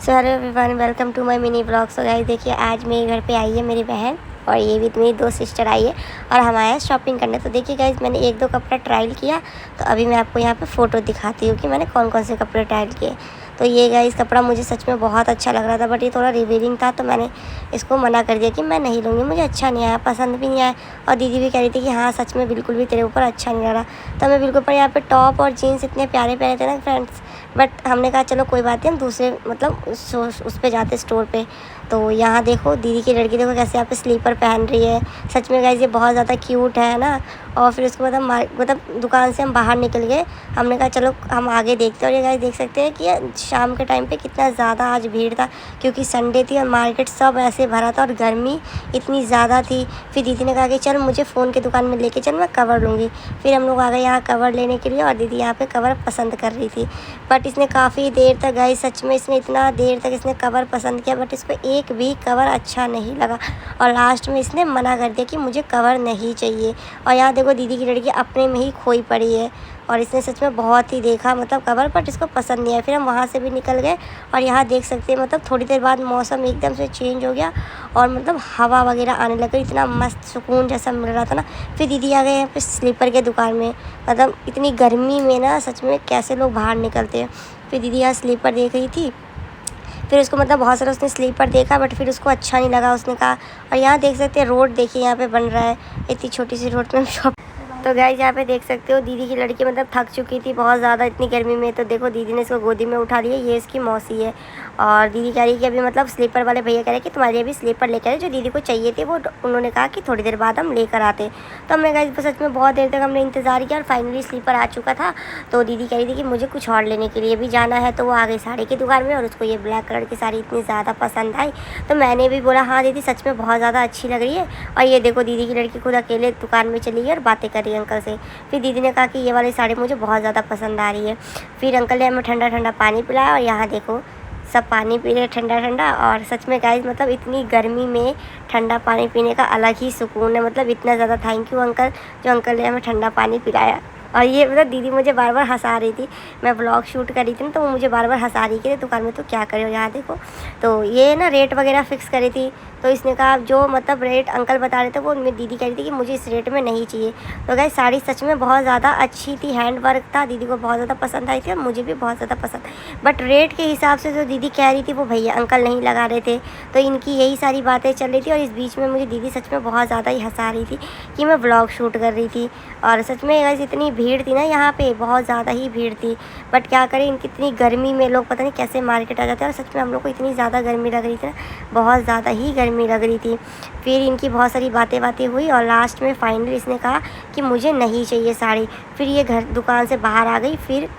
So hello everyone, welcome to my mini blog. So guys देखिए, आज मेरे घर पे आई है मेरी बहन और ये भी मेरी दो सिस्टर आई है और हम आए हैं शॉपिंग करने। तो देखिए गाइस, मैंने एक दो कपड़ा ट्रायल किया, तो अभी मैं आपको यहाँ पे फ़ोटो दिखाती हूँ कि मैंने कौन कौन से कपड़े ट्रायल किए। तो ये गाइस कपड़ा मुझे सच में बहुत अच्छा लग रहा था, बट ये थोड़ा रिवीलिंग था, तो मैंने इसको मना कर दिया कि मैं नहीं लूँगी, मुझे अच्छा नहीं आया, पसंद भी नहीं आया। और दीदी भी कह रही थी कि हाँ सच में बिल्कुल भी तेरे ऊपर अच्छा नहीं लग रहा। तो मैं बिल्कुल पर यहाँ पे टॉप और जीन्स इतने प्यारे प्यारे थे ना फ्रेंड्स, बट हमने कहा चलो कोई बात नहीं, हम दूसरे मतलब उस पे जाते स्टोर पे। तो यहाँ देखो दीदी की लड़की, देखो कैसे यहाँ पे स्लीपर पहन रही है। सच में गाइस ये बहुत ज़्यादा क्यूट है ना। और फिर उसके बाद हम मतलब दुकान से हम बाहर निकल गए, हमने कहा चलो हम आगे देखते हैं। और ये गाइस देख सकते हैं कि ये शाम के टाइम पे कितना ज़्यादा आज भीड़ था, क्योंकि संडे थी और मार्केट सब ऐसे भरा था और गर्मी इतनी ज़्यादा थी। फिर दीदी ने कहा कि चल मुझे फ़ोन की दुकान में लेके चल, मैं कवर लूँगी। फिर हम लोग आ गए यहाँ कवर लेने के लिए और दीदी यहाँ पे कवर पसंद कर रही थी। बट इसने काफ़ी देर तक गाइस, सच में इसने इतना देर तक इसने कवर पसंद किया, बट इसको एक भी कवर अच्छा नहीं लगा और लास्ट में इसने मना कर दिया कि मुझे कवर नहीं चाहिए। और यहाँ देखो दीदी की लड़की अपने में ही खोई पड़ी है और इसने सच में बहुत ही देखा मतलब कवर, बट इसको पसंद नहीं आया। फिर हम वहाँ से भी निकल गए और यहाँ देख सकते हैं मतलब थोड़ी देर बाद मौसम एकदम से चेंज हो गया और मतलब हवा वगैरह आने लग गई, इतना मस्त सुकून जैसा मिल रहा था ना। फिर दीदी आ गए यहाँ पे स्लीपर के दुकान में, मतलब इतनी गर्मी में ना सच में कैसे लोग बाहर निकलते हैं। फिर दीदी यहाँ स्लीपर देख रही थी, फिर उसको मतलब बहुत सारा उसने स्लीपर देखा, बट फिर उसको अच्छा नहीं लगा, उसने कहा। और यहाँ देख सकते हैं रोड देखिए यहाँ पे बन रहा है, इतनी छोटी सी रोड में शॉप। तो गाइस यहाँ पे देख सकते हो दीदी की लड़की मतलब थक चुकी थी बहुत ज़्यादा इतनी गर्मी में। तो देखो दीदी ने इसको गोदी में उठा लिया, ये इसकी मौसी है। और दीदी कह रही कि अभी मतलब स्लीपर वाले भैया कह रहे कि तुम्हारे लिए भी स्लीपर लेकर आए, जो दीदी को चाहिए थे वो उन्होंने कहा कि थोड़ी देर बाद हम लेकर आते। तो हमने गाइस सच में बहुत देर तक हमने इंतज़ार किया और फाइनली स्लीपर आ चुका था। तो दीदी कह रही थी कि मुझे कुछ और लेने के लिए भी जाना है, तो वो आ गई साड़ी की दुकान में और उसको ये ब्लैक कलर की साड़ी इतनी ज़्यादा पसंद आई। तो मैंने भी बोला हाँ दीदी सच में बहुत ज़्यादा अच्छी लग रही है। और ये देखो दीदी की लड़की खुद अकेले दुकान में चली गई और बातें कर रही है अंकल से। फिर दीदी ने कहा कि ये वाली साड़ी मुझे बहुत ज़्यादा पसंद आ रही है। फिर अंकल ने हमें ठंडा ठंडा पानी पिलाया और यहाँ देखो सब पानी पी रहे ठंडा ठंडा। और सच में गाइस मतलब इतनी गर्मी में ठंडा पानी पीने का अलग ही सुकून है, मतलब इतना ज़्यादा थैंक यू अंकल, जो अंकल ने हमें ठंडा पानी पिलाया। और ये मतलब दीदी मुझे बार बार हंसा रही थी, मैं ब्लॉग शूट कर रही थी ना, तो वो मुझे बार बार हंसा रही थी दुकान में, तो क्या करे हो यहाँ देखो। तो ये ना रेट वगैरह फ़िक्स करी थी, तो इसने कहा जो मतलब रेट अंकल बता रहे थे वो मेरी दीदी कह रही थी कि मुझे इस रेट में नहीं चाहिए। तो गाइस साड़ी सच में बहुत ज़्यादा अच्छी थी, हैंड वर्क था, दीदी को बहुत ज़्यादा पसंद आई थी और मुझे भी बहुत ज़्यादा पसंद। बट रेट के हिसाब से जो दीदी कह रही थी वो भैया अंकल नहीं लगा रहे थे, तो इनकी यही सारी बातें चल रही थी। और इस बीच में मुझे दीदी सच में बहुत ज़्यादा ही हंसा रही थी कि मैं ब्लॉग शूट कर रही थी। और सच में गाइस इतनी भीड़ थी ना यहाँ पे, बहुत ज़्यादा ही भीड़ थी, बट क्या करें इनकी इतनी गर्मी में लोग पता नहीं कैसे मार्केट आ जाते हैं। और सच में हम लोग को इतनी ज़्यादा गर्मी लग रही थी ना, बहुत ज़्यादा ही गर्मी लग रही थी। फिर इनकी बहुत सारी बातें हुई और लास्ट में फाइनली इसने कहा कि मुझे नहीं चाहिए साड़ी। फिर ये घर दुकान से बाहर आ गई। फिर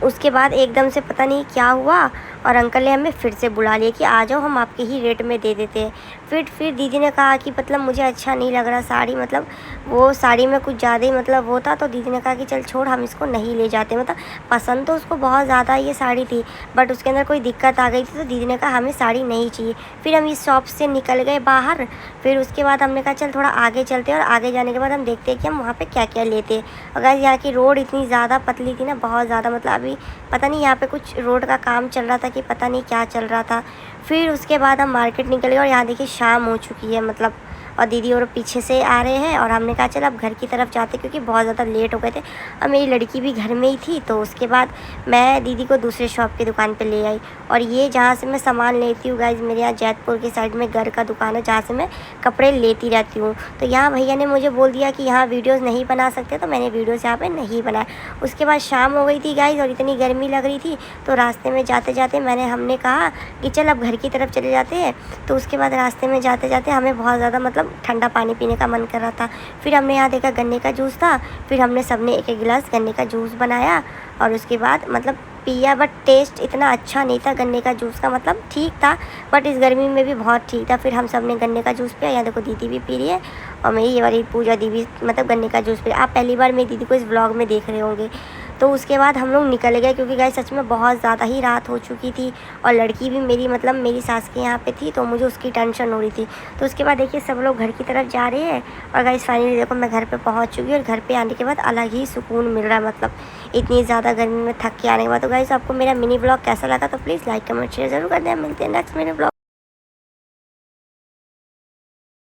उसके बाद एकदम से पता नहीं क्या हुआ और अंकल ने हमें फिर से बुला लिया कि आ जाओ हम आपके ही रेट में दे देते हैं। फिर दीदी ने कहा कि मतलब मुझे अच्छा नहीं लग रहा साड़ी, मतलब वो साड़ी में कुछ ज़्यादा ही मतलब वो था। तो दीदी ने कहा कि चल छोड़, हम इसको नहीं ले जाते। मतलब पसंद तो उसको बहुत ज़्यादा ये साड़ी थी, बट उसके अंदर कोई दिक्कत आ गई थी, तो दीदी ने कहा हमें साड़ी नहीं चाहिए। फिर हम इस शॉप से निकल गए बाहर। फिर उसके बाद हमने कहा चल थोड़ा आगे चलते हैं और आगे जाने के बाद हम देखते हैं कि हम वहाँ पर क्या क्या लेते हैं। अगर यहाँ की रोड इतनी ज़्यादा पतली थी ना, बहुत ज़्यादा, मतलब अभी पता नहीं यहाँ पे कुछ रोड का काम चल रहा था कि पता नहीं क्या चल रहा था। फिर उसके बाद हम मार्केट निकले और यहाँ देखिए शाम हो चुकी है मतलब, और दीदी और पीछे से आ रहे हैं। और हमने कहा चल अब घर की तरफ जाते, क्योंकि बहुत ज़्यादा लेट हो गए थे और मेरी लड़की भी घर में ही थी। तो उसके बाद मैं दीदी को दूसरे शॉप की दुकान पे ले आई। और ये जहाँ से मैं सामान लेती हूँ गाइज, मेरे यहाँ जैतपुर की साइड में घर का दुकान है जहाँ से मैं कपड़े लेती रहती हूँ। तो यहाँ भैया ने मुझे बोल दिया कि यहाँ वीडियोज़ नहीं बना सकते, तो मैंने वीडियोज़ यहाँ पर नहीं बनाया। उसके बाद शाम हो गई थी गाइज और इतनी गर्मी लग रही थी, तो रास्ते में जाते जाते हमने कहा कि चल अब घर की तरफ चले जाते हैं। तो उसके बाद रास्ते में जाते जाते हमें बहुत ज़्यादा मतलब ठंडा पानी पीने का मन कर रहा था। फिर हमने यहाँ देखा गन्ने का जूस था, फिर हमने सबने एक एक गिलास गन्ने का जूस बनाया और उसके बाद मतलब पिया। बट टेस्ट इतना अच्छा नहीं था गन्ने का जूस का, मतलब ठीक था बट इस गर्मी में भी बहुत ठीक था। फिर हम सब ने गन्ने का जूस पिया। यहाँ देखो दीदी भी पी रही है और मेरी ये वाली पूजा दीदी मतलब गन्ने का जूस पी। आप पहली बार मेरी दीदी को इस ब्लॉग में देख रहे होंगे। तो उसके बाद हम लोग निकल गए, क्योंकि गाइस सच में बहुत ज़्यादा ही रात हो चुकी थी और लड़की भी मेरी मतलब मेरी सास के यहाँ पे थी, तो मुझे उसकी टेंशन हो रही थी। तो उसके बाद देखिए सब लोग घर की तरफ जा रहे हैं और गाइस फाइनली देखो मैं घर पे पहुँच चुकी हूँ। और घर पे आने के बाद अलग ही सुकून मिल रहा है, मतलब इतनी ज़्यादा गर्मी में थक के आने के बाद। तो गाइस आपको मेरा मिनी ब्लॉग कैसा लगा तो प्लीज़ लाइक कमेंट शेयर ज़रूर कर दें। मिलते हैं नेक्स्ट मिनी ब्लॉग।